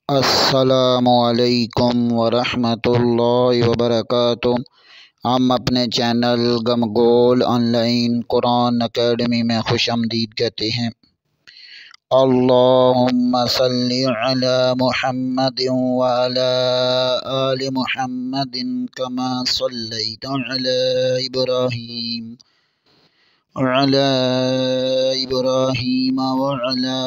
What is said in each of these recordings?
السلام علیکم ورحمۃ اللہ وبرکاتہ۔ ہم اپنے چینل گم گول آن لائن قرآن اکیڈمی میں خوش آمدید کہتے ہیں۔ اللہم صلی علی محمد وعلی آل محمد کما صلیت علی ابراہیم وعلی ابراہیم وعلی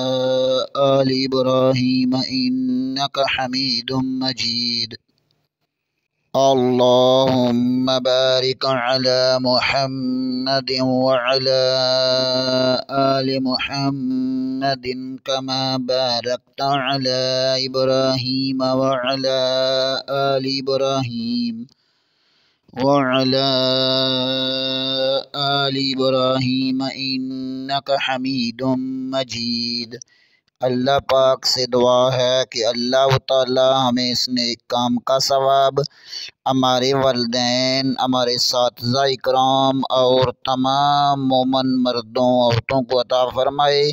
آل ابراہیم انک حمید مجید۔ اللہم بارک علی محمد وعلی آل محمد کما بارکت علی ابراہیم وعلی آل ابراہیم وعلی آل ابراہیم انک حمید مجید۔ اللہ پاک سے دعا ہے کہ اللہ تعالی ہمیں اس نیک کام کا ثواب ہمارے والدین، ہمارے اساتذہ اکرام اور تمام مومن مردوں عورتوں کو عطا فرمائے،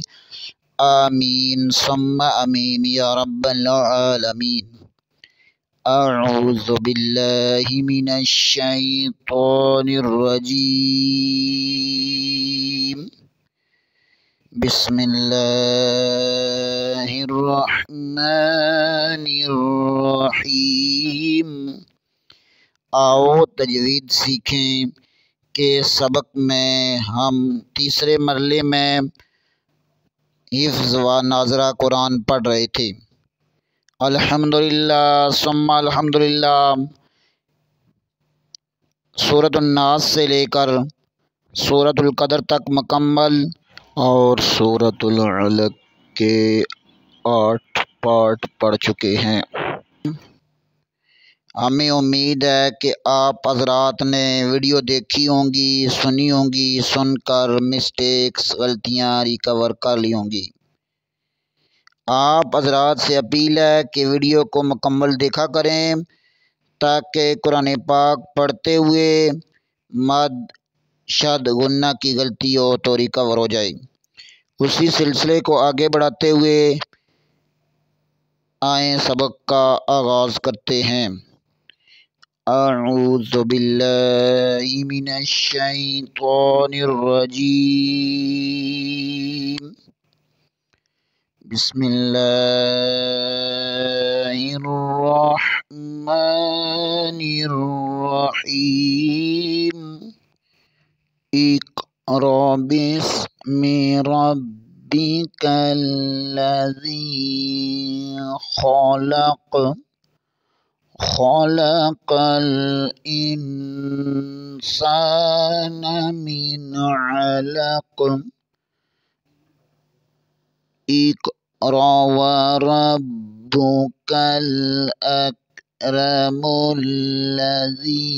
آمین ثم آمین یا رب العالمین۔ اعوذ باللہ من الشیطان الرجیم، بسم اللہ الرحمن الرحیم۔ آؤ تجوید سیکھیں کہ سبق میں ہم تیسرے مرحلے میں حفظ و ناظرہ قرآن پڑھ رہے تھے۔ الحمدللہ ثم الحمدللہ، سورۃ الناس سے لے کر سورۃ القدر تک مکمل اور سورۃ العلق کے 8 پارٹ پڑھ چکے ہیں۔ ہمیں امید ہے کہ آپ حضرات نے ویڈیو دیکھی ہوں گی، سنی ہوں گی، سن کر مسٹیکس، غلطیاں ریکور کر لی ہوں گی۔ آپ حضرات سے اپیل ہے کہ ویڈیو کو مکمل دیکھا کریں تاکہ قرآن پاک پڑھتے ہوئے مد شد غنہ کی غلطی ہو تو ریکور ہو جائے۔ اسی سلسلے کو آگے بڑھاتے ہوئے آئیں سبق کا آغاز کرتے ہیں۔ اعوذ باللہ من الشیطان الرجیم، بسم اللہ الرحمن الرحیم۔ اقرأ باسم ربک الذی خلق، خلق الانسان من علق، اقرأ وربک الاکرم الذی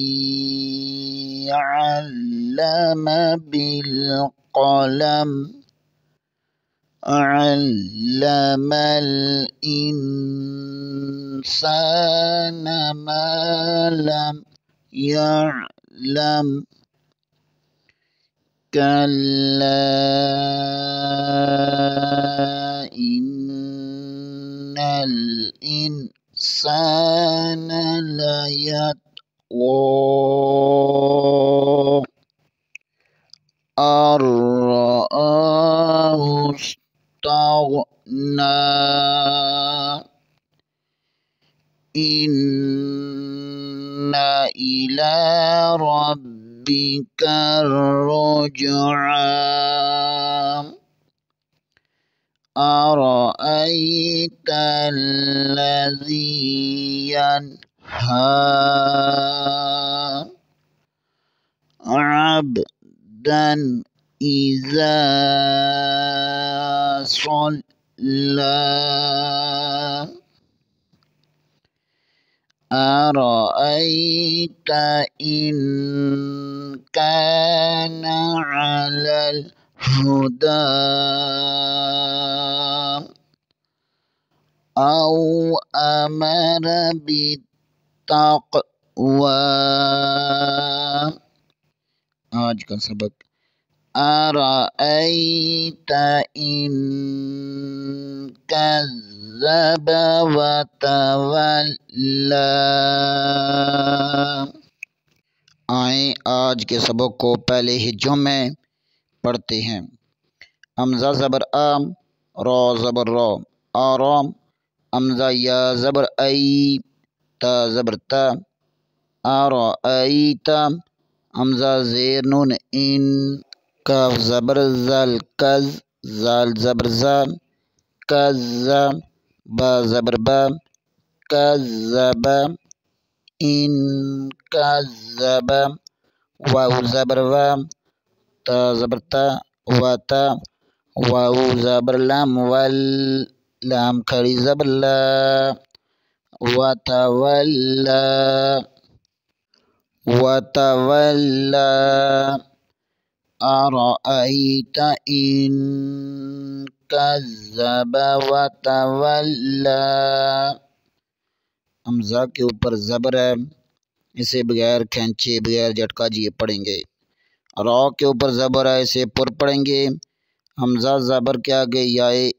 علم بالقلم، علم الانسان ما لم يعلم، کلا ان الانسان لیطغی ان رآہ استغنی، ان الی ربک الرجعی، ارأیت الذی ینہی عبدا اذا صلی، ارأیت ان کان علی الہدی او امر بالتقوی۔ آج کا سبق أرأيت إن كذب وتولى۔ آئیں آج کے سبق کو پہلے ہجوں میں پڑھتے ہیں۔ حمزہ زبر آم، را زبر را، آرام، حمزہ یا زبر ای، تا زبر تا، آرأیت، حمزہ زیر نون ان، کاف زبر زل کز، زال زبر زا، کز، با زبر با، کذب، ان کذب، واو زبر وا، تا زبر تا، و تا، واو زبر لام ول، لام کھڑی زبر لا، وتولى، وتولى، أرأيت إن كذب وتولى۔ حمزہ کے اوپر زبر ہے، اسے بغیر کھینچے بغیر جھٹکا جیے پڑھیں گے۔ را کے اوپر زبر ہے، اسے پر پڑھیں گے۔ حمزہ زبر کے آگے یائے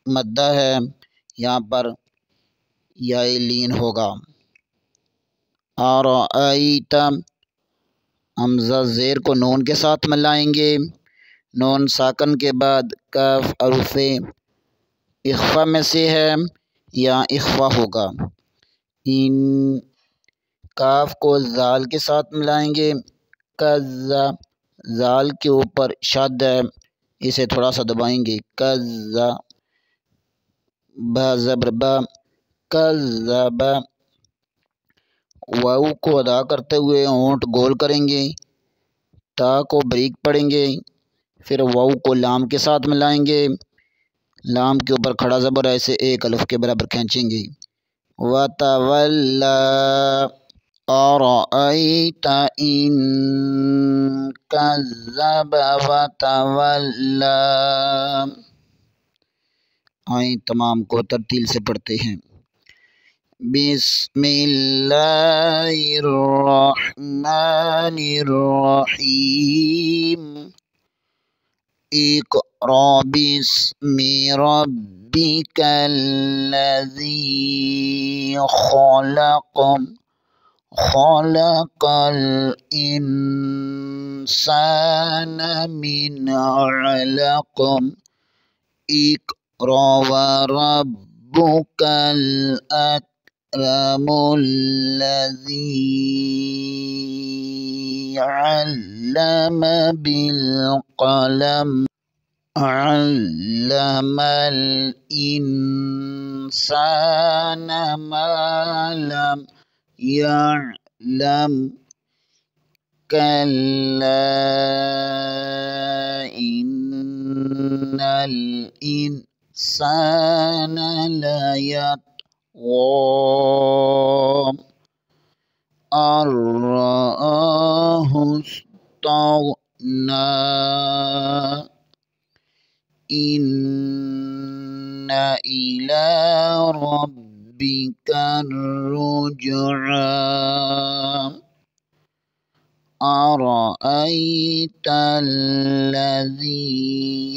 مدہ ہے، یہاں پر یائے لین ہوگا۔ آرأیت، حمزہ زیر کو نون کے ساتھ ملائیں گے، نون ساکن کے بعد کاف حروف اخفا میں سے ہے، یہاں اخفا ہوگا۔ ان، کاف کو زال کے ساتھ ملائیں گے، کز، زال کے اوپر شد ہے، اسے تھوڑا سا دبائیں گے، کز، با زبر با، کذب، واو کو ادا کرتے ہوئے ہونٹ گول کریں گے، تا کو بریک پڑھیں گے، پھر واو کو لام کے ساتھ ملائیں گے، لام کے اوپر کھڑا زبر ہے، اسے ایک الف کے برابر کھینچیں گے۔ وتولى، أرأيت إن كذب وتولى۔ آئیں تمام کو ترتیل سے پڑھتے ہیں۔ بسم اللہ الرحمن الرحیم۔ اقرأ باسم ربک الذی خلق، خلق الانسان من علق، اقرأ وربک الأکرم الذی علم بالقلم، علم الإنسان ما لم يعلم، كلا إن الإنسان ليطغى أن رآه استغنى، إن إلى ربك الرجعى، أرأيت الذي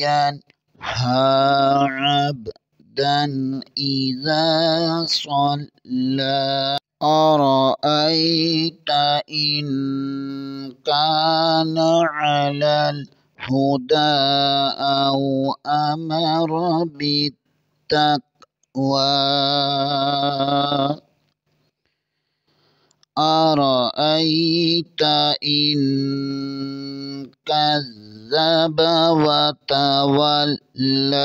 ينهى عبدا إذا صلى، أرأيت إن كان على الهدى أو أمر بالتقوى، أرأيت إن كذب وتولى۔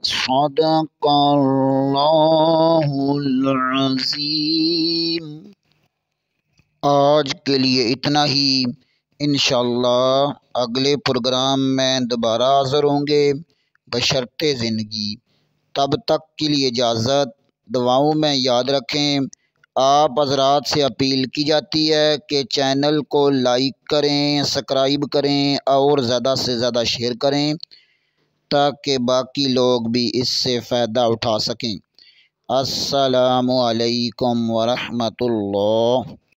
صدق اللہ العظیم۔ آج کے لیے اتنا ہی، انشاءاللہ اگلے پروگرام میں دوبارہ حاضر ہوں گے بشرط زندگی۔ تب تک کے لیے اجازت، دعاؤں میں یاد رکھیں۔ آپ حضرات سے اپیل کی جاتی ہے کہ چینل کو لائک کریں، سبسکرائب کریں اور زیادہ سے زیادہ شیئر کریں تاکہ باقی لوگ بھی اس سے فائدہ اٹھا سکیں۔ السلام علیکم ورحمۃ اللہ۔